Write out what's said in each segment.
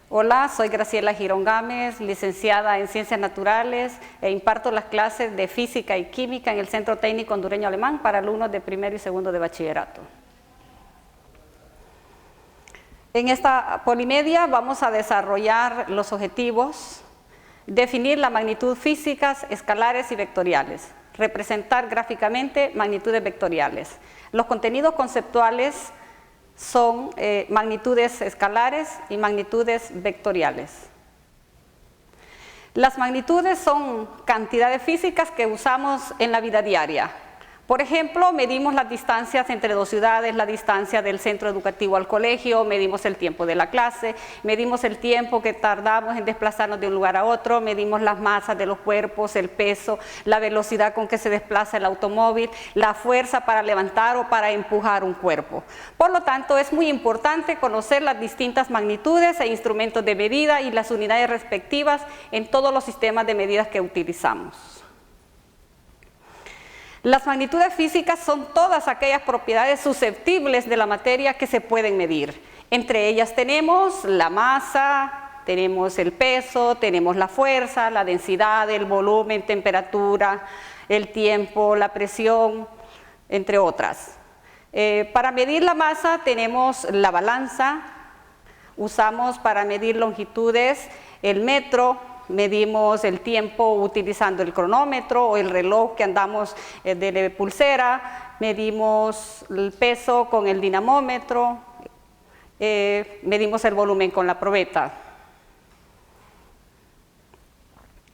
Hola, soy Graciela Girón Gámez, licenciada en Ciencias Naturales e imparto las clases de Física y Química en el Centro Técnico Hondureño Alemán para alumnos de primero y segundo de bachillerato. En esta polimedia vamos a desarrollar los objetivos, definir la magnitud físicas, escalares y vectoriales, representar gráficamente magnitudes vectoriales. Los contenidos conceptuales son magnitudes escalares y magnitudes vectoriales. Las magnitudes son cantidades físicas que usamos en la vida diaria. Por ejemplo, medimos las distancias entre dos ciudades, la distancia del centro educativo al colegio, medimos el tiempo de la clase, medimos el tiempo que tardamos en desplazarnos de un lugar a otro, medimos las masas de los cuerpos, el peso, la velocidad con que se desplaza el automóvil, la fuerza para levantar o para empujar un cuerpo. Por lo tanto, es muy importante conocer las distintas magnitudes e instrumentos de medida y las unidades respectivas en todos los sistemas de medidas que utilizamos. Las magnitudes físicas son todas aquellas propiedades susceptibles de la materia que se pueden medir. Entre ellas tenemos la masa, tenemos el peso, tenemos la fuerza, la densidad, el volumen, temperatura, el tiempo, la presión, entre otras. Para medir la masa tenemos la balanza, usamos para medir longitudes el metro, medimos el tiempo utilizando el cronómetro o el reloj que andamos de pulsera, medimos el peso con el dinamómetro, medimos el volumen con la probeta.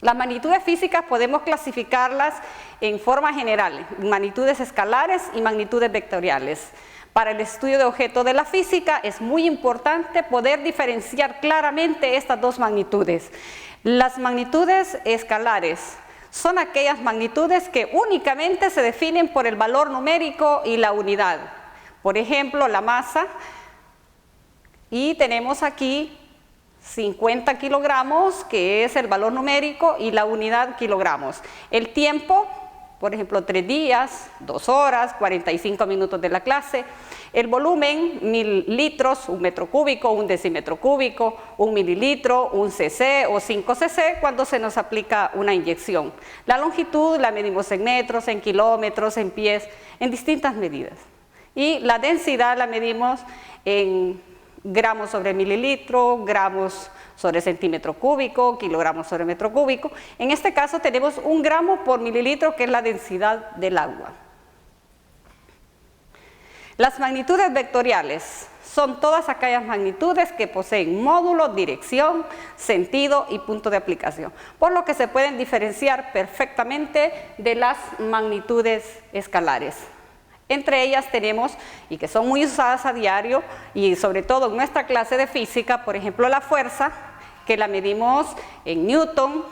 Las magnitudes físicas podemos clasificarlas en forma general, magnitudes escalares y magnitudes vectoriales. Para el estudio de objetos de la física es muy importante poder diferenciar claramente estas dos magnitudes. Las magnitudes escalares son aquellas magnitudes que únicamente se definen por el valor numérico y la unidad. Por ejemplo, la masa, y tenemos aquí 50 kilogramos, que es el valor numérico, y la unidad kilogramos. El tiempo, por ejemplo, 3 días, 2 horas, 45 minutos de la clase. El volumen, 1000 litros, 1 metro cúbico, 1 decímetro cúbico, 1 mililitro, 1 cc o 5 cc cuando se nos aplica una inyección. La longitud la medimos en metros, en kilómetros, en pies, en distintas medidas. Y la densidad la medimos en gramos sobre mililitro, gramos sobre centímetro cúbico, kilogramos sobre metro cúbico. En este caso tenemos 1 gramo por mililitro, que es la densidad del agua. Las magnitudes vectoriales son todas aquellas magnitudes que poseen módulo, dirección, sentido y punto de aplicación, por lo que se pueden diferenciar perfectamente de las magnitudes escalares. Entre ellas tenemos, y que son muy usadas a diario, y sobre todo en nuestra clase de física, por ejemplo la fuerza, que la medimos en Newton,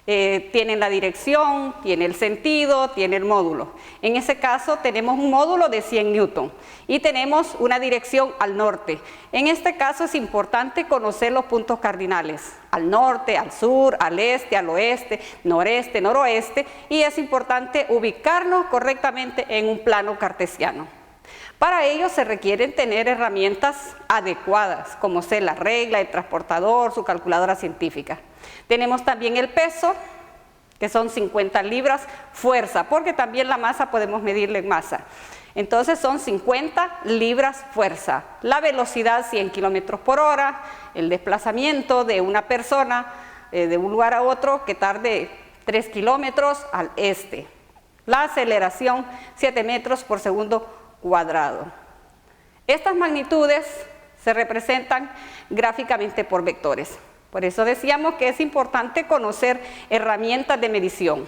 tiene la dirección, tiene el sentido, tiene el módulo. En ese caso tenemos un módulo de 100 newton y tenemos una dirección al norte. En este caso es importante conocer los puntos cardinales, al norte, al sur, al este, al oeste, noreste, noroeste, y es importante ubicarnos correctamente en un plano cartesiano. Para ello se requieren tener herramientas adecuadas, como ser la regla, el transportador, su calculadora científica. Tenemos también el peso, que son 50 libras, fuerza, porque también la masa podemos medirle en masa. Entonces son 50 libras fuerza. La velocidad 100 kilómetros por hora, el desplazamiento de una persona de un lugar a otro que tarde 3 kilómetros al este. La aceleración 7 metros por segundo cuadrado. Estas magnitudes se representan gráficamente por vectores. Por eso decíamos que es importante conocer herramientas de medición.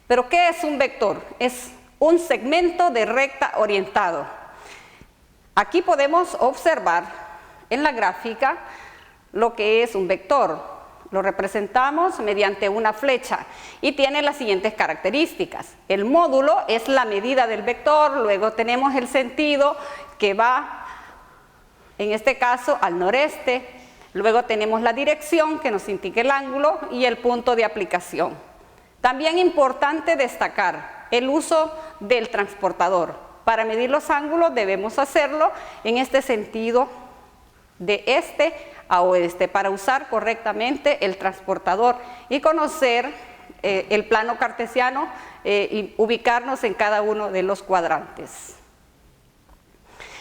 ¿Pero qué es un vector? Es un segmento de recta orientado. Aquí podemos observar en la gráfica lo que es un vector. Lo representamos mediante una flecha y tiene las siguientes características. El módulo es la medida del vector, luego tenemos el sentido que va, en este caso, al noreste. Luego tenemos la dirección que nos indica el ángulo y el punto de aplicación. También importante destacar el uso del transportador. Para medir los ángulos debemos hacerlo en este sentido de este a oeste para usar correctamente el transportador y conocer el plano cartesiano y ubicarnos en cada uno de los cuadrantes.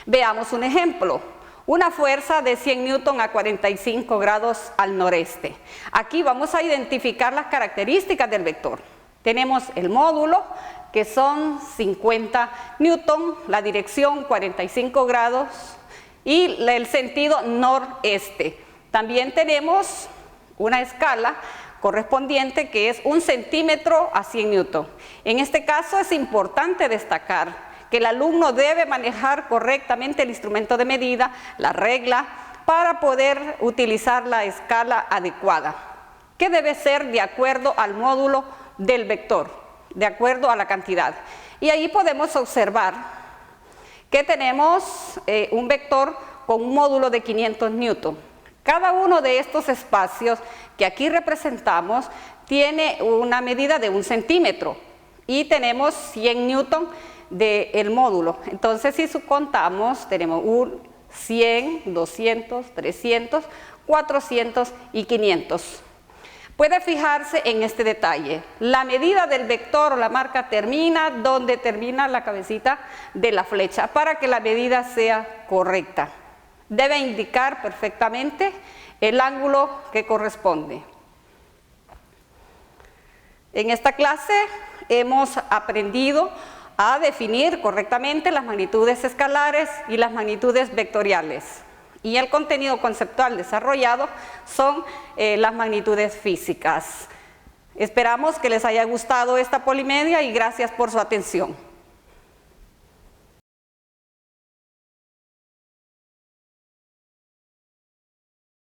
Veamos un ejemplo. Una fuerza de 100 newton a 45 grados al noreste. Aquí vamos a identificar las características del vector. Tenemos el módulo, que son 50 newton, la dirección 45 grados y el sentido noreste. También tenemos una escala correspondiente que es 1 centímetro a 100 newton. En este caso es importante destacar que el alumno debe manejar correctamente el instrumento de medida, la regla, para poder utilizar la escala adecuada, que debe ser de acuerdo al módulo del vector, de acuerdo a la cantidad. Y ahí podemos observar que tenemos un vector con un módulo de 500 newton. Cada uno de estos espacios que aquí representamos tiene una medida de 1 centímetro y tenemos 100 newton del módulo. Entonces, si contamos, tenemos 100, 200, 300, 400 y 500. Puede fijarse en este detalle. La medida del vector o la marca termina donde termina la cabecita de la flecha para que la medida sea correcta. Debe indicar perfectamente el ángulo que corresponde. En esta clase hemos aprendido a definir correctamente las magnitudes escalares y las magnitudes vectoriales. Y el contenido conceptual desarrollado son las magnitudes físicas. Esperamos que les haya gustado esta polimedia y gracias por su atención.